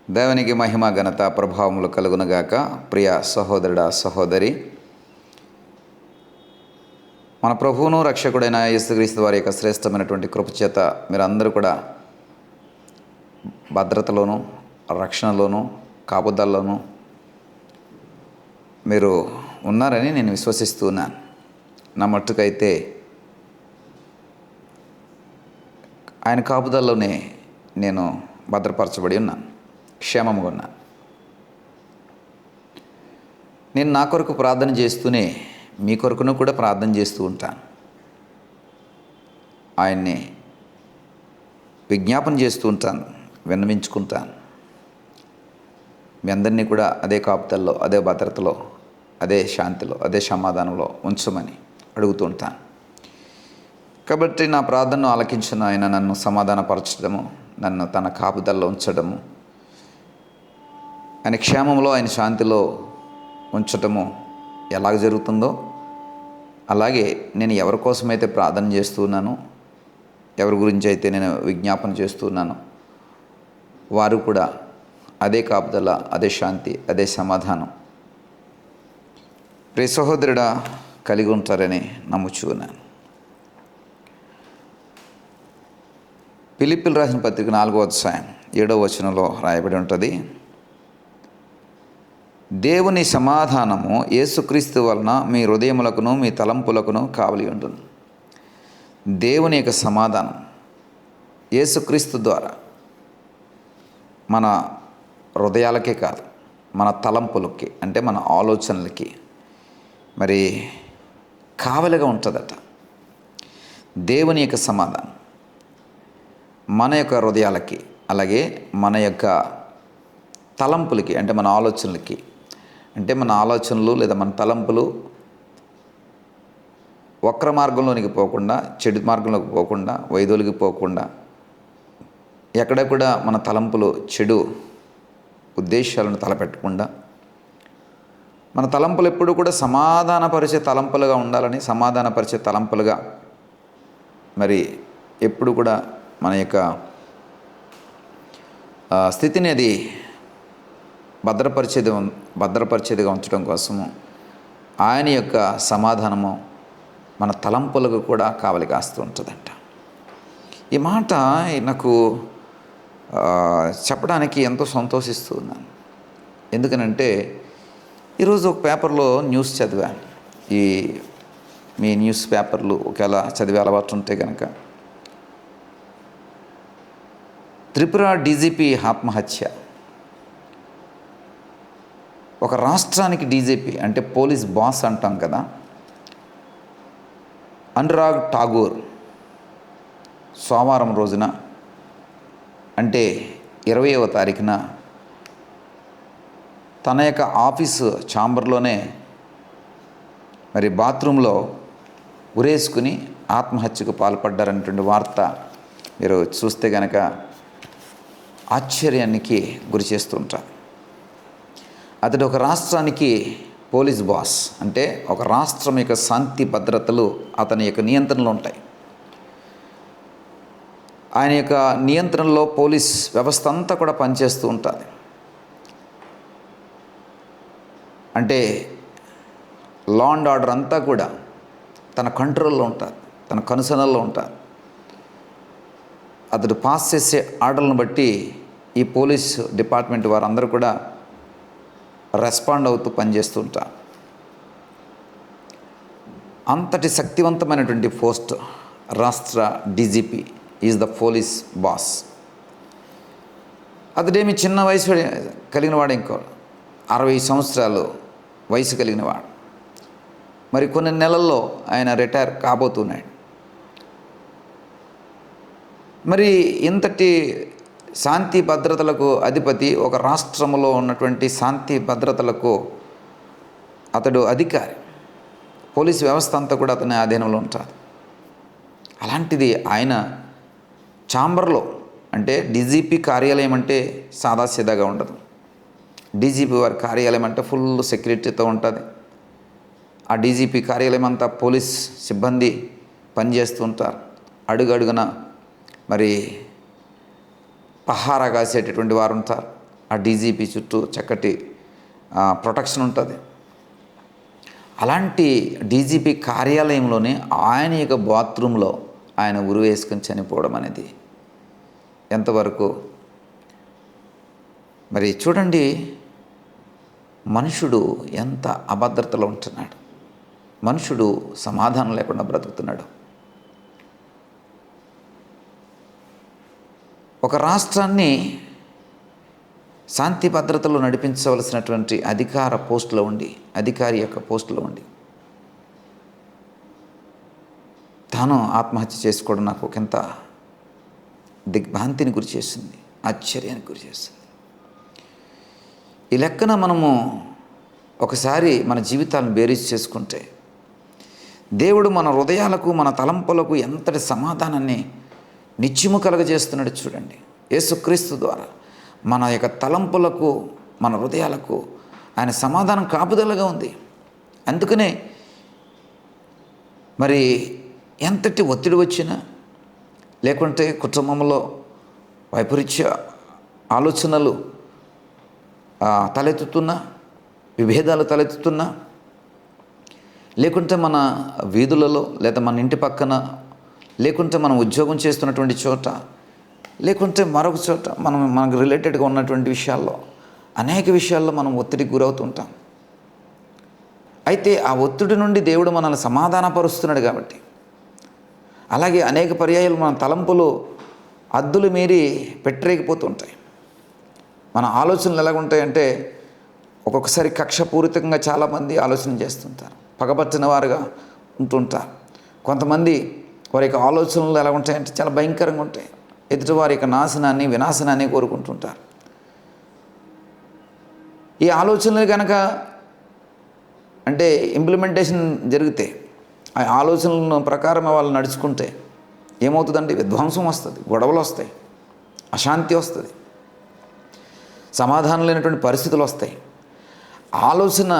దేవునికి మహిమ ఘనత ప్రభావములు కలుగునగాక. ప్రియ సహోదరుడా సహోదరి, మన ప్రభువును రక్షకుడైన యేసుక్రీస్తు వారి యొక్క శ్రేష్టమైనటువంటి కృపచేత మీరందరూ కూడా భద్రతలోను, రక్షణలోను, కాపుదల్లోనూ మీరు ఉన్నారని నేను విశ్వసిస్తూ ఉన్నాను. నా మట్టుకైతే ఆయన కాపుదల్లోనే నేను భద్రపరచబడి ఉన్నాను, క్షేమంగా ఉన్నాను. నేను నా కొరకు ప్రార్థన చేస్తూనే మీ కొరకును కూడా ప్రార్థన చేస్తూ ఉంటాను. ఆయన్ని విజ్ఞాపన చేస్తూ ఉంటాను, విన్నవించుకుంటాను. మీ అందరినీ కూడా అదే కాపుదల్లో, అదే భద్రతలో, అదే శాంతిలో, అదే సమాధానంలో ఉంచమని అడుగుతూ ఉంటాను. కాబట్టి నా ప్రార్థనను ఆలకించిన ఆయన నన్ను సమాధానపరచడము, నన్ను తన కాపుదల్లో ఉంచడము, ఆయన క్షేమంలో, ఆయన శాంతిలో ఉంచటము ఎలాగ జరుగుతుందో అలాగే నేను ఎవరి కోసమైతే ప్రార్థన చేస్తున్నానో, ఎవరి గురించి అయితే నేను విజ్ఞాపన చేస్తున్నానో వారు కూడా అదే కాపుదల, అదే శాంతి, అదే సమాధానం ప్రియ సహోదరుడా కలిగి ఉంటారని నమ్ముచున్నాను. ఫిలిప్పీయులకు రాసిన పత్రిక 4వ అధ్యాయం 7వ వచనంలో రాయబడి ఉంటుంది, దేవుని సమాధానము యేసుక్రీస్తు వలన మీ హృదయములకును మీ తలంపులకును కావలి ఉండును. దేవుని యొక్క సమాధానం యేసుక్రీస్తు ద్వారా మన హృదయాలకే కాదు, మన తలంపులకి, అంటే మన ఆలోచనలకి మరి కావలిగా ఉంటుందట. దేవుని యొక్క సమాధానం మన యొక్క హృదయాలకి, అలాగే మన యొక్క తలంపులకి, అంటే మన ఆలోచనలకి, అంటే మన ఆలోచనలు లేదా మన తలంపులు వక్ర మార్గంలోనికి పోకుండా, చెడు మార్గంలోకి పోకుండా, వైదొలికి పోకుండా, ఎక్కడ కూడా మన తలంపులు చెడు ఉద్దేశాలను తలపెట్టకుండా, మన తలంపులు ఎప్పుడు కూడా సమాధానపరిచే తలంపులుగా ఉండాలని, సమాధానపరిచే తలంపులుగా మరి ఎప్పుడు కూడా మన యొక్క స్థితిని అది భద్రపరిచేదిగా ఉంచడం కోసము ఆయన యొక్క సమాధానము మన తలంపులకు కూడా కావలి కాస్తూ ఉంటుందంట. ఈ మాట నాకు చెప్పడానికి ఎంతో సంతోషిస్తూ ఉన్నాను. ఎందుకనంటే ఈరోజు ఒక పేపర్లో న్యూస్ చదివాను. మీ న్యూస్ పేపర్లు ఒకవేళ చదివే అలవాటు ఉంటే కనుక, త్రిపుర డీజీపీ ఆత్మహత్య. ఒక రాష్ట్రానికి డీజీపీ అంటే పోలీస్ బాస్ అంటాం కదా, అనురాగ్ ఠాగూర్ సోమవారం రోజున, అంటే 20వ తారీఖున తన యొక్క ఆఫీసు ఛాంబర్లోనే మరి బాత్రూంలో ఉరేసుకుని ఆత్మహత్యకు పాల్పడ్డారనేటువంటి వార్త మీరు చూస్తే కనుక ఆశ్చర్యానికి గురి చేస్తుంటారు. అతడు ఒక రాష్ట్రానికి పోలీస్ బాస్, అంటే ఒక రాష్ట్రం యొక్క శాంతి భద్రతలు అతని యొక్క నియంత్రణలో ఉంటాయి. ఆయన యొక్క నియంత్రణలో పోలీస్ వ్యవస్థ అంతా కూడా పనిచేస్తూ ఉంటుంది. అంటే లా అండ్ ఆర్డర్ అంతా కూడా తన కంట్రోల్లో ఉంటుంది, తన కనుసనల్లో ఉంటుంది. అతడు పాస్ చేసే ఆర్డర్లను బట్టి ఈ పోలీస్ డిపార్ట్మెంట్ వారందరూ కూడా రెస్పాండ్ అవుతూ పనిచేస్తుంటారు. అంతటి శక్తివంతమైనటువంటి పోస్ట్ రాష్ట్ర DGP is the police boss. అతడేమి చిన్న వయసు కలిగిన వాడు, ఇంకో 60 సంవత్సరాలు వయసు కలిగిన వాడు. మరి కొన్ని నెలల్లో ఆయన రిటైర్ కాబోతున్నాడు. మరి ఇంతటి శాంతి భద్రతలకు అధిపతి, ఒక రాష్ట్రంలో ఉన్నటువంటి శాంతి భద్రతలకు అతడు అధికారి. పోలీస్ వ్యవస్థ అంతా కూడా అతని ఆధీనంలో ఉంటుంది. అలాంటిది ఆయన ఛాంబర్లో, అంటే డీజీపీ కార్యాలయం అంటే సాదాసీదాగా ఉండదు. డీజీపీ వారి కార్యాలయం అంటే ఫుల్ సెక్యూరిటీతో ఉంటుంది. ఆ డీజీపీ కార్యాలయం అంతా పోలీస్ సిబ్బంది పనిచేస్తూ ఉంటారు. అడుగడుగున మరి పహారా కాసేటటువంటి వారు ఉంటారు. ఆ డీజీపీ చుట్టూ చక్కటి ప్రొటెక్షన్ ఉంటుంది. అలాంటి డీజీపీ కార్యాలయంలోనే ఆయన యొక్క బాత్రూంలో ఆయన ఉరి వేసుకొని చనిపోవడం అనేది ఎంతవరకు మరి చూడండి, మనుషుడు ఎంత అభద్రతలో ఉంటున్నాడు, మనుషుడు సమాధానం లేకుండా బ్రతుకుతున్నాడు. ఒక రాష్ట్రాన్ని శాంతి భద్రతలో నడిపించవలసినటువంటి అధికారి యొక్క పోస్టులో ఉండి తాను ఆత్మహత్య చేసుకోవడం నాకు ఒకంత దిగ్భ్రాంతిని గురి చేసింది, ఆశ్చర్యానికి గురి చేసింది. ఈ లెక్కన మనము ఒకసారి మన జీవితాలను బేరీజ్ చేసుకుంటే దేవుడు మన హృదయాలకు మన తలంపులకు ఎంతటి సమాధానాన్ని నిత్యము కలగజేస్తున్నాడు చూడండి. యేసుక్రీస్తు ద్వారా మన యొక్క తలంపులకు మన హృదయాలకు ఆయన సమాధానం కాపుదలగా ఉంది. అందుకనే మరి ఎంతటి ఒత్తిడి వచ్చినా, లేకుంటే కుటుంబంలో వైపరీత్య ఆలోచనలు తలెత్తుతున్నా, విభేదాలు తలెత్తుతున్నా, లేకుంటే మన వీధులలో లేదా మన ఇంటి పక్కన, లేకుంటే మనం ఉద్యోగం చేస్తున్నటువంటి చోట, లేకుంటే మరొక చోట మనకు రిలేటెడ్గా ఉన్నటువంటి విషయాల్లో, అనేక విషయాల్లో మనం ఒత్తిడికి గురవుతుంటాం. అయితే ఆ ఒత్తిడి నుండి దేవుడు మనల్ని సమాధానపరుస్తున్నాడు కాబట్టి, అలాగే అనేక పర్యాయాలు మన తలంపులు అద్దులు మీరి పెట్టరేగిపోతుంటాయి. మన ఆలోచనలు ఎలాగుంటాయంటే, ఒక్కొక్కసారి కక్షపూరితంగా చాలామంది ఆలోచన చేస్తుంటారు, పగబట్టిన వారుగా ఉంటుంటారు. కొంతమంది వారి యొక్క ఆలోచనలు ఎలా ఉంటాయంటే చాలా భయంకరంగా ఉంటాయి. ఎదుటి వారి యొక్క వినాశనాన్ని కోరుకుంటుంటారు. ఈ ఆలోచనలు కనుక అంటే ఇంప్లిమెంటేషన్ జరిగితే, ఆ ఆలోచనల ప్రకారం వాళ్ళు నడుచుకుంటే ఏమవుతుందంటే విధ్వంసం వస్తుంది, గొడవలు వస్తాయి, అశాంతి వస్తుంది, సమాధానం లేనటువంటి పరిస్థితులు వస్తాయి. ఆలోచన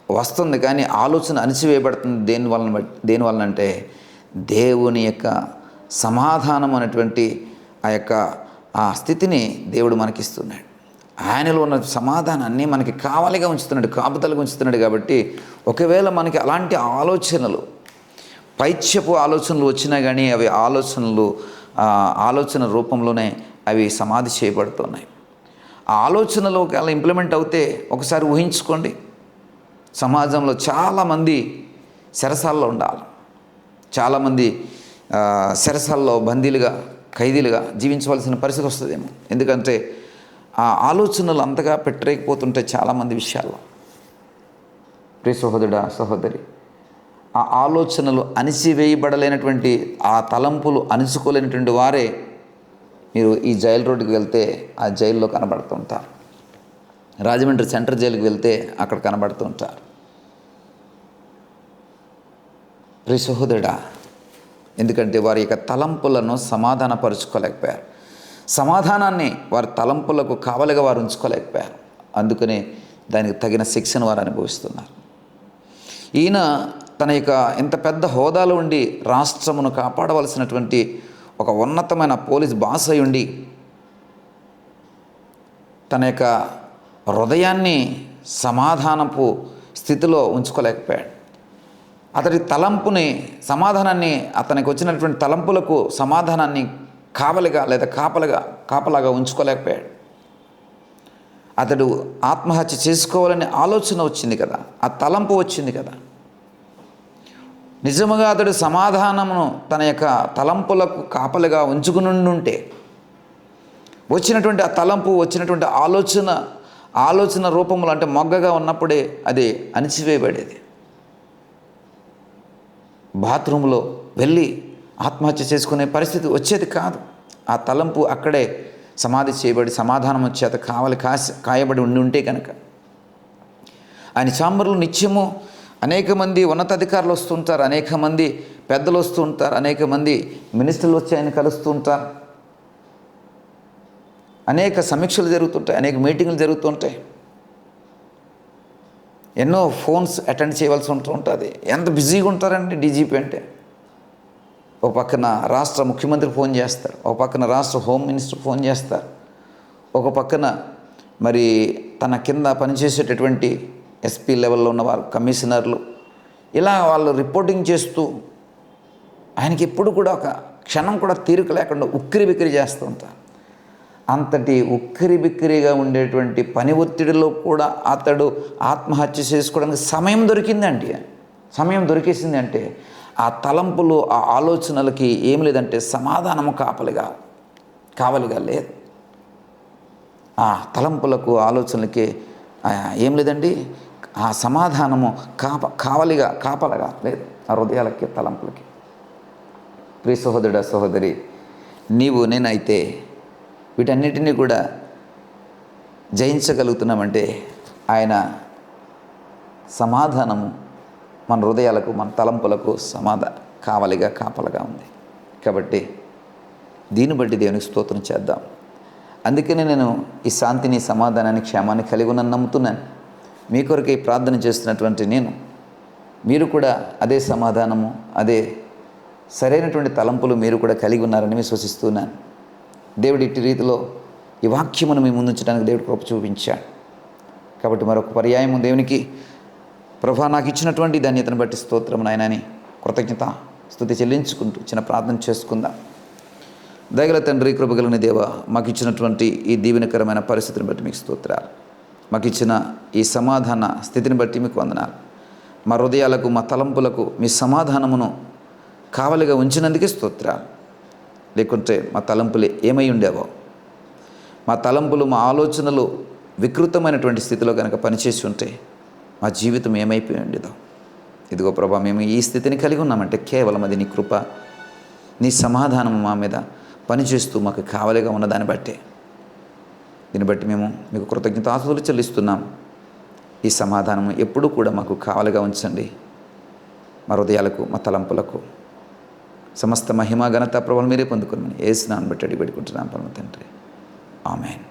వస్తుంది కానీ ఆలోచన అణిచివేయబడుతుంది. దేనివలన అంటే దేవుని యొక్క సమాధానం అనేటువంటి ఆ స్థితిని దేవుడు మనకిస్తున్నాడు. ఆయనలో ఉన్న సమాధానాన్ని మనకి కావాలిగా ఉంచుతున్నాడు, కాపుదలుగా ఉంచుతున్నాడు. కాబట్టి ఒకవేళ మనకి అలాంటి పైత్యపు ఆలోచనలు వచ్చినా కానీ అవి ఆలోచన రూపంలోనే అవి సమాధి చేయబడుతున్నాయి. ఆ ఆలోచనలు ఒకవేళ ఇంప్లిమెంట్ అవుతే ఒకసారి ఊహించుకోండి, సమాజంలో చాలామంది చెరసాల్లో ఉండాలి, చాలామంది చెరసాల్లో ఖైదీలుగా జీవించవలసిన పరిస్థితి వస్తుందేమో. ఎందుకంటే ఆ ఆలోచనలు అంతగా పెట్టలేకపోతుంటాయి చాలామంది విషయాల్లో. ప్రియ సహోదరుడా, సహోదరి, ఆ ఆలోచనలు అణిచివేయబడలేనటువంటి, ఆ తలంపులు అణుచుకోలేనటువంటి వారే మీరు ఈ జైలు రోడ్డుకి వెళ్తే ఆ జైల్లో కనబడుతుంటారు. రాజమండ్రి సెంట్రల్ జైలుకి వెళ్తే అక్కడ కనబడుతుంటారు. ప్రియ సహోదరుడా, ఎందుకంటే వారి యొక్క తలంపులను సమాధానపరుచుకోలేకపోయారు, సమాధానాన్ని వారి తలంపులకు కావలిగా వారు ఉంచుకోలేకపోయారు. అందుకనే దానికి తగిన శిక్షను వారు అనుభవిస్తున్నారు. ఈయన తన యొక్క ఇంత పెద్ద హోదాలో ఉండి రాష్ట్రమును కాపాడవలసినటువంటి ఒక ఉన్నతమైన పోలీస్ బాస్ అయి ఉండి తన యొక్క హృదయాన్ని సమాధానపు స్థితిలో ఉంచుకోలేకపోయాడు. అతడి సమాధానాన్ని, అతనికి వచ్చినటువంటి తలంపులకు సమాధానాన్ని కావలిగా లేదా కాపలాగా ఉంచుకోలేకపోయాడు. అతడు ఆత్మహత్య చేసుకోవాలనే ఆలోచన వచ్చింది కదా, ఆ తలంపు వచ్చింది కదా. నిజముగా అతడు సమాధానమును తన యొక్క తలంపులకు కాపలిగా ఉంచుకునుండుంటే వచ్చినటువంటి ఆ తలంపు, వచ్చినటువంటి ఆలోచన రూపంలో అంటే మొగ్గగా ఉన్నప్పుడే అది అణిచివేయబడేది. బాత్రూంలో వెళ్ళి ఆత్మహత్య చేసుకునే పరిస్థితి వచ్చేది కాదు. ఆ తలంపు అక్కడే సమాధి చేయబడి సమాధానం చేత కాయబడి ఉంటే కనుక ఆయన చాంబర్లో నిత్యము అనేక మంది ఉన్నతాధికారులు వస్తుంటారు, అనేక మంది పెద్దలు వస్తూ ఉంటారు, అనేక మంది మినిస్టర్లు వచ్చి ఆయన కలుస్తూ ఉంటారు, అనేక సమీక్షలు జరుగుతుంటాయి, అనేక మీటింగులు జరుగుతుంటాయి, ఎన్నో ఫోన్స్ అటెండ్ చేయవలసి ఉంటుంది. ఎంత బిజీగా ఉంటారండి డీజీపీ అంటే. ఒక పక్కన రాష్ట్ర ముఖ్యమంత్రి ఫోన్ చేస్తారు, ఒక పక్కన రాష్ట్ర హోమ్ మినిస్టర్ ఫోన్ చేస్తారు, ఒక పక్కన మరి తన కింద పనిచేసేటటువంటి ఎస్పీ లెవెల్లో ఉన్నవారు, కమిషనర్లు, ఇలా వాళ్ళు రిపోర్టింగ్ చేస్తూ ఆయనకి ఎప్పుడు కూడా ఒక క్షణం కూడా తీరిక లేకుండా ఉక్కిరి బిక్కిరి చేస్తూ ఉంటారు. అంతటి ఉక్కిరి బిక్కిరిగా ఉండేటువంటి పని ఒత్తిడిలో కూడా అతడు ఆత్మహత్య చేసుకోవడానికి సమయం దొరికిందండి. సమయం దొరికేసింది అంటే ఆ తలంపులు, ఆ ఆలోచనలకి ఏం లేదంటే సమాధానము కావలిగా లేదు. ఆ తలంపులకు, ఆలోచనలకి ఏం లేదండి, ఆ సమాధానము కాపలగా లేదు ఆ హృదయాలకి, తలంపులకి. ప్రియ సహోదరుడా, సహోదరి, నేనైతే వీటన్నిటినీ కూడా జయించగలుగుతున్నామంటే ఆయన సమాధానము మన హృదయాలకు, మన తలంపులకు కాపలగా ఉంది. కాబట్టి దీన్ని బట్టి దేవునికి స్తోత్రం చేద్దాం. అందుకనే నేను ఈ శాంతిని, సమాధానాన్ని, క్షేమాన్ని కలిగి ఉన్నాను నమ్ముతున్నాను. మీ కొరకై ప్రార్థన చేస్తున్నటువంటి మీరు కూడా అదే సమాధానము, అదే సరైనటువంటి తలంపులు మీరు కూడా కలిగి ఉన్నారని విశ్వసిస్తున్నాను. దేవుడి ఇట్టి రీతిలో ఈ వాక్యమును మీ ముందుంచడానికి దేవుడు కృప చూపించాడు. కాబట్టి మరొక పర్యాయము దేవునికి, ప్రభా నాకు ఇచ్చినటువంటి ధన్యతను బట్టి స్తోత్రం నాయన అని కృతజ్ఞత స్తుతి చెల్లించుకుంటూ చిన్న ప్రార్థన చేసుకుందాం. దయగల తండ్రి, కృపగలని దేవ, మాకు ఇచ్చినటువంటి ఈ దీవెనకరమైన పరిస్థితిని బట్టి మీకు స్తోత్రాలు. మాకు ఇచ్చిన ఈ సమాధాన స్థితిని బట్టి మీకు వందనాలు. మా హృదయాలకు, మా తలంపులకు మీ సమాధానమును కావలిగా ఉంచినందుకే స్తోత్రాలు. లేకుంటే మా తలంపులు ఏమై ఉండేవో, మా తలంపులు, మా ఆలోచనలు వికృతమైనటువంటి స్థితిలో కనుక పనిచేసి ఉంటే మా జీవితం ఏమైపోయి ఉండేదో. ఇదిగో ప్రభా, మేము ఈ స్థితిని కలిగి ఉన్నామంటే కేవలం అది నీ కృప, నీ సమాధానం మా మీద పనిచేస్తూ మాకు కావలిగా ఉన్నదాన్ని బట్టే. దీన్ని బట్టి మేము మీకు కృతజ్ఞతాస్తుతులు చెల్లిస్తున్నాం. ఈ సమాధానం ఎప్పుడూ కూడా మాకు కావలిగా ఉంచండి. మా హృదయాలకు, మా తలంపులకు సమస్త మహిమ, ఘనత, ప్రభువులు మీరే పొందుకుని యేసు నామమున బట్టి అడిగి పెట్టుకుంటున్నాం పరమ తండ్రి. ఆమేన్.